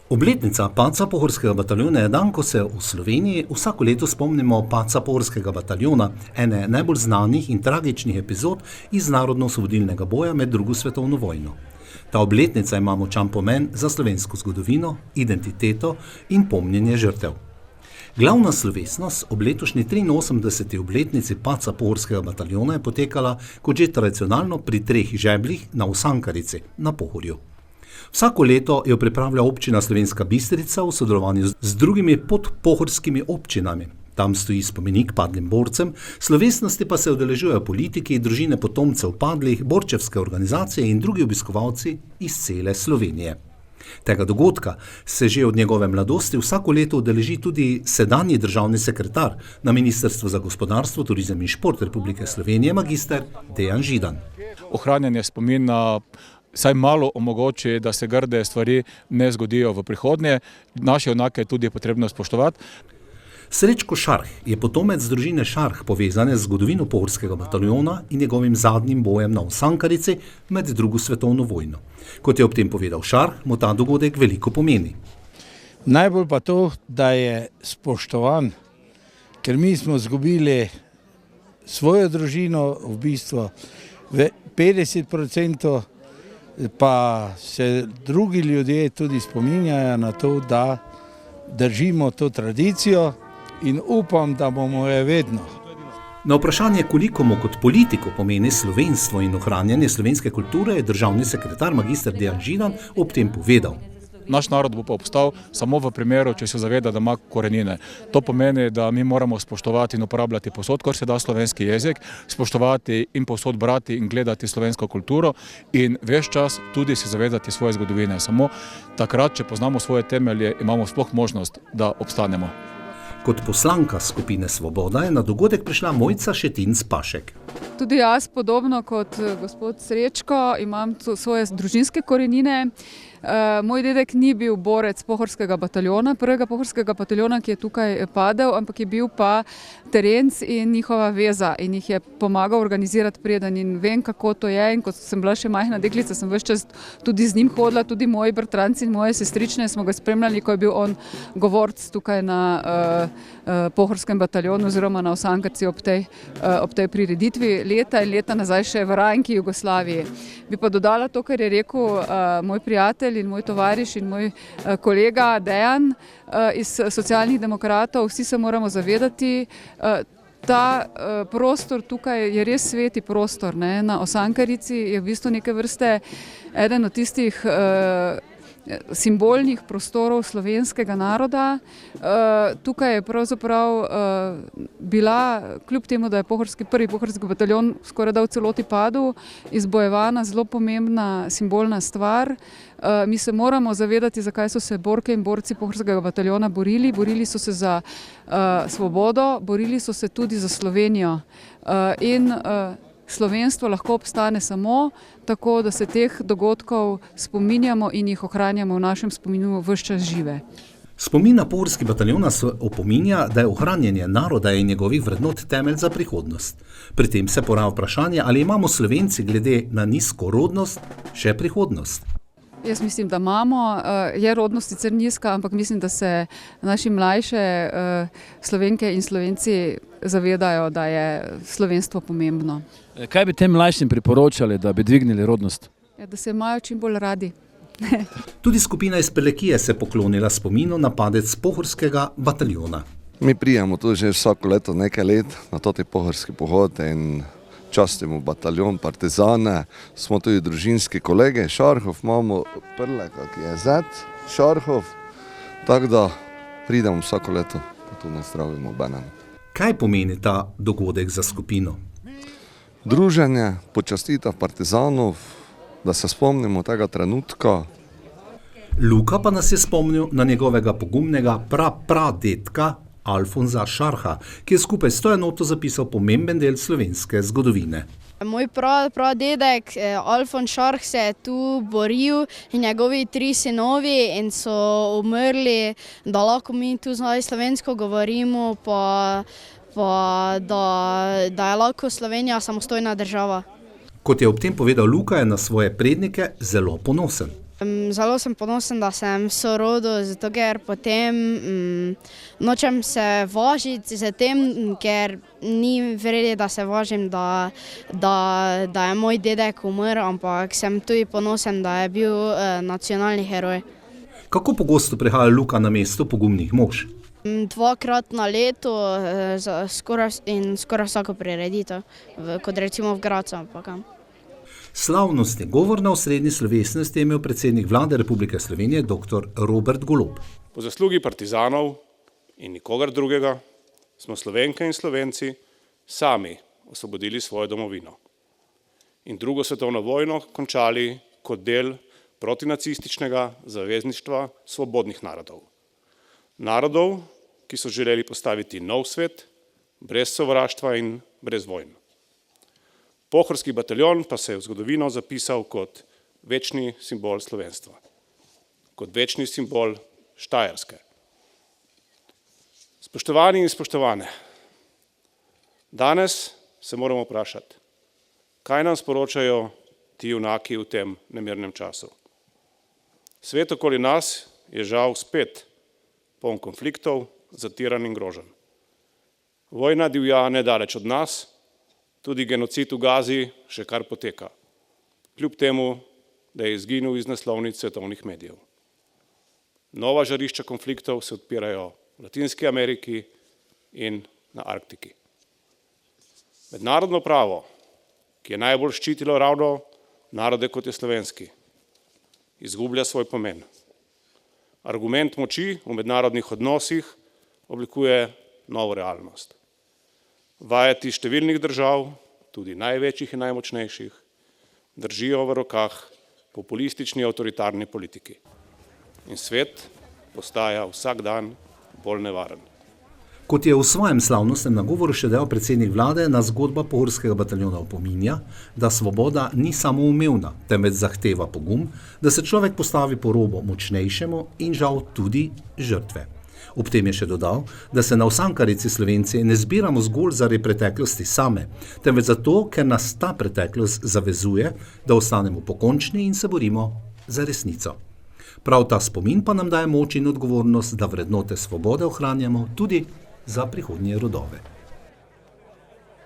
Obletnica padca Pohorskega bataljona je dan, ko se v Sloveniji vsako leto spomnimo padca Pohorskega bataljona, ene najbolj znanih in tragičnih epizod iz narodno-osvobodilnega boja med drugo svetovno vojno. Ta obletnica ima močan pomen za slovensko zgodovino, identiteto in pomnjenje žrtev. Glavna slovesnost ob letošnji 83. obletnici padca Pohorskega bataljona je potekala kot že tradicionalno pri 3 žebljih na Osankarici na Pohorju. Vsako leto jo pripravlja občina Slovenska Bistrica v sodelovanju z drugimi podpohorskimi občinami. Tam stoji spomenik padlim borcem, slovesnosti pa se udeležujejo politiki, družine potomcev padlih, borčevske organizacije in drugi obiskovalci iz cele Slovenije. Tega dogodka se že od njegove mladosti vsako leto udeleži tudi sedanji državni sekretar na Ministrstvu za gospodarstvo, turizem in šport Republike Slovenije, magister Dejan Židan. Ohranjanje spomina saj malo omogoči, da se grde stvari ne zgodijo v prihodnje. Naše junake je tudi potrebno spoštovati. Srečko Šarh je potomec družine Šarh, povezane z zgodovino Pohorskega bataljona in njegovim zadnjim bojem na Osankarici med drugo svetovno vojno. Kot je ob tem povedal Šarh, mu ta dogodek veliko pomeni. Najbolj pa to, da je spoštovan, ker mi smo izgubili svojo družino, v bistvu 50%, pa se drugi ljudje tudi spominjajo na to, da držimo to tradicijo in upam, da bomo je vedno. Na vprašanje, koliko mu kot politiko pomeni slovenstvo in ohranjanje slovenske kulture, je državni sekretar magister Dejan Židan ob tem povedal. Naš narod bo pa obstal samo v primeru, če se zaveda, da ima korenine. To pomeni, da mi moramo spoštovati in uporabljati povsod, kar se da slovenski jezik, spoštovati in povsod brati in gledati slovensko kulturo in ves čas tudi se zavedati svoje zgodovine. Samo takrat, če poznamo svoje temelje, imamo sploh možnost, da obstanemo. Kot poslanka skupine Svoboda je na dogodek prišla Mojca Šetinc Pašek. Tudi jaz, podobno kot gospod Srečko, imam svoje družinske korenine. Moj dedek ni bil borec Pohorskega bataljona, prvega Pohorskega bataljona, ki je tukaj padel, ampak je bil pa terenc in njihova veza in jih je pomagal organizirati preden in vem, kako to je. In ko sem bila še majhna deklica, sem ves čas tudi z njim hodila, tudi moji bratranci in moje sestrične smo ga spremljali, ko je bil on govorc tukaj na Pohorskem bataljonu oziroma na Osankarici ob tej prireditvi leta in leta nazaj še v Rajnki Jugoslaviji. Bi pa dodala to, kar je rekel moj prijatelj in moj tovariš in moj kolega Dejan iz Socialnih demokratov. Vsi se moramo zavedati, ta prostor tukaj je res sveti prostor. Na Osankarici je v bistvu neke vrste eden od tistih simbolnih prostorov slovenskega naroda. Tukaj je pravzaprav bila, kljub temu, da je prvi Pohorski bataljon skoraj da v celoti padel, izbojevana zelo pomembna simbolna stvar. Mi se moramo zavedati, zakaj so se borke in borci Pohorskega bataljona borili. Borili so se za svobodo, borili so se tudi za Slovenijo. In slovenstvo lahko obstane samo tako, da se teh dogodkov spominjamo in jih ohranjamo v našem spominu ves čas žive. Spomin na Pohorski bataljon nas opominja, da je ohranjanje naroda in njegovih vrednot temelj za prihodnost. Pri tem se poraja vprašanje, ali imamo Slovenci glede na nizko rodnost še prihodnost. Jaz mislim, da imamo. Je rodnost sicer nizka, ampak mislim, da se naši mlajše Slovenke in Slovenci zavedajo, da je slovenstvo pomembno. Kaj bi tem mlajšim priporočali, da bi dvignili rodnost? Da se imajo čim bolj radi. Tudi skupina iz Prlekije se poklonila spominu na padec Pohorskega bataljona. Mi prijemo tu že vsako leto nekaj let na toti pohorski pohod in častimo bataljon, partizane, smo tudi družinski kolege, Šarhov imamo Prleka, ki je zet, Šarhov, tako da pridemo vsako leto, pa tu nazdravimo obenem. Kaj pomeni ta dogodek za skupino? Druženje, počastitev partizanov, da se spomnimo tega trenutka. Luka pa nas je spomnil na njegovega pogumnega pradetka Alfonza Šarha, ki je skupaj s to enoto zapisal pomemben del slovenske zgodovine. Moj pradedek Alfons Šarh se je tu boril in njegovi 3 sinovi in so umrli, da lahko mi tu zdaj slovensko govorimo, pa da je lahko Slovenija samostojna država. Kot je ob tem povedal Luka, je na svoje prednike zelo ponosen. Zelo sem ponosen, da sem sorodil, zato ker potem nočem se važiti z tem, ker ni vredi, da se važim, da je moj dedek umrl, ampak sem tudi ponosen, da je bil nacionalni heroj. Kako pogosto prihaja Luka na mesto pogumnih mož? 2-krat na leto skoraj vsako prireditev, kot recimo v Gradcu. Slavnostni govor na osrednji slovesnosti je imel predsednik vlade Republike Slovenije dr. Robert Golob. Po zaslugi partizanov in nikogar drugega smo Slovenke in Slovenci sami osvobodili svojo domovino in drugo svetovno vojno končali kot del protinacističnega zavezništva svobodnih narodov. Narodov, ki so želeli postaviti nov svet, brez sovraštva in brez vojn. Pohorski bataljon pa se je v zgodovino zapisal kot večni simbol slovenstva, kot večni simbol Štajerske. Spoštovani in spoštovane, danes se moramo vprašati, kaj nam sporočajo ti junaki v tem nemirnem času. Svet okoli nas je žal spet poln konfliktov, zatiran in grožen. Vojna divja nedaleč od nas, tudi genocid v Gazi še kar poteka, kljub temu, da je izginil iz naslovnic svetovnih medijev. Nova žarišča konfliktov se odpirajo v Latinski Ameriki in na Arktiki. Mednarodno pravo, ki je najbolj ščitilo ravno narode kot je slovenski, izgublja svoj pomen. Argument moči v mednarodnih odnosih oblikuje novo realnost. Vajeti številnih držav, tudi največjih in najmočnejših, držijo v rokah populistični avtoritarni politiki. In svet postaja vsak dan bolj nevaren. Kot je v svojem slavnostnem nagovoru še dejal predsednik vlade, nas zgodba Pohorskega bataljona opominja, da svoboda ni samoumevna, temveč zahteva pogum, da se človek postavi po robu močnejšemu in žal tudi žrtve. Ob tem je še dodal, da se na Osankarici Slovenci ne zbiramo zgolj zaradi preteklosti same, temveč zato, ker nas ta preteklost zavezuje, da ostanemo pokončni in se borimo za resnico. Prav ta spomin pa nam daje moč in odgovornost, da vrednote svobode ohranjamo tudi za prihodnje rodove.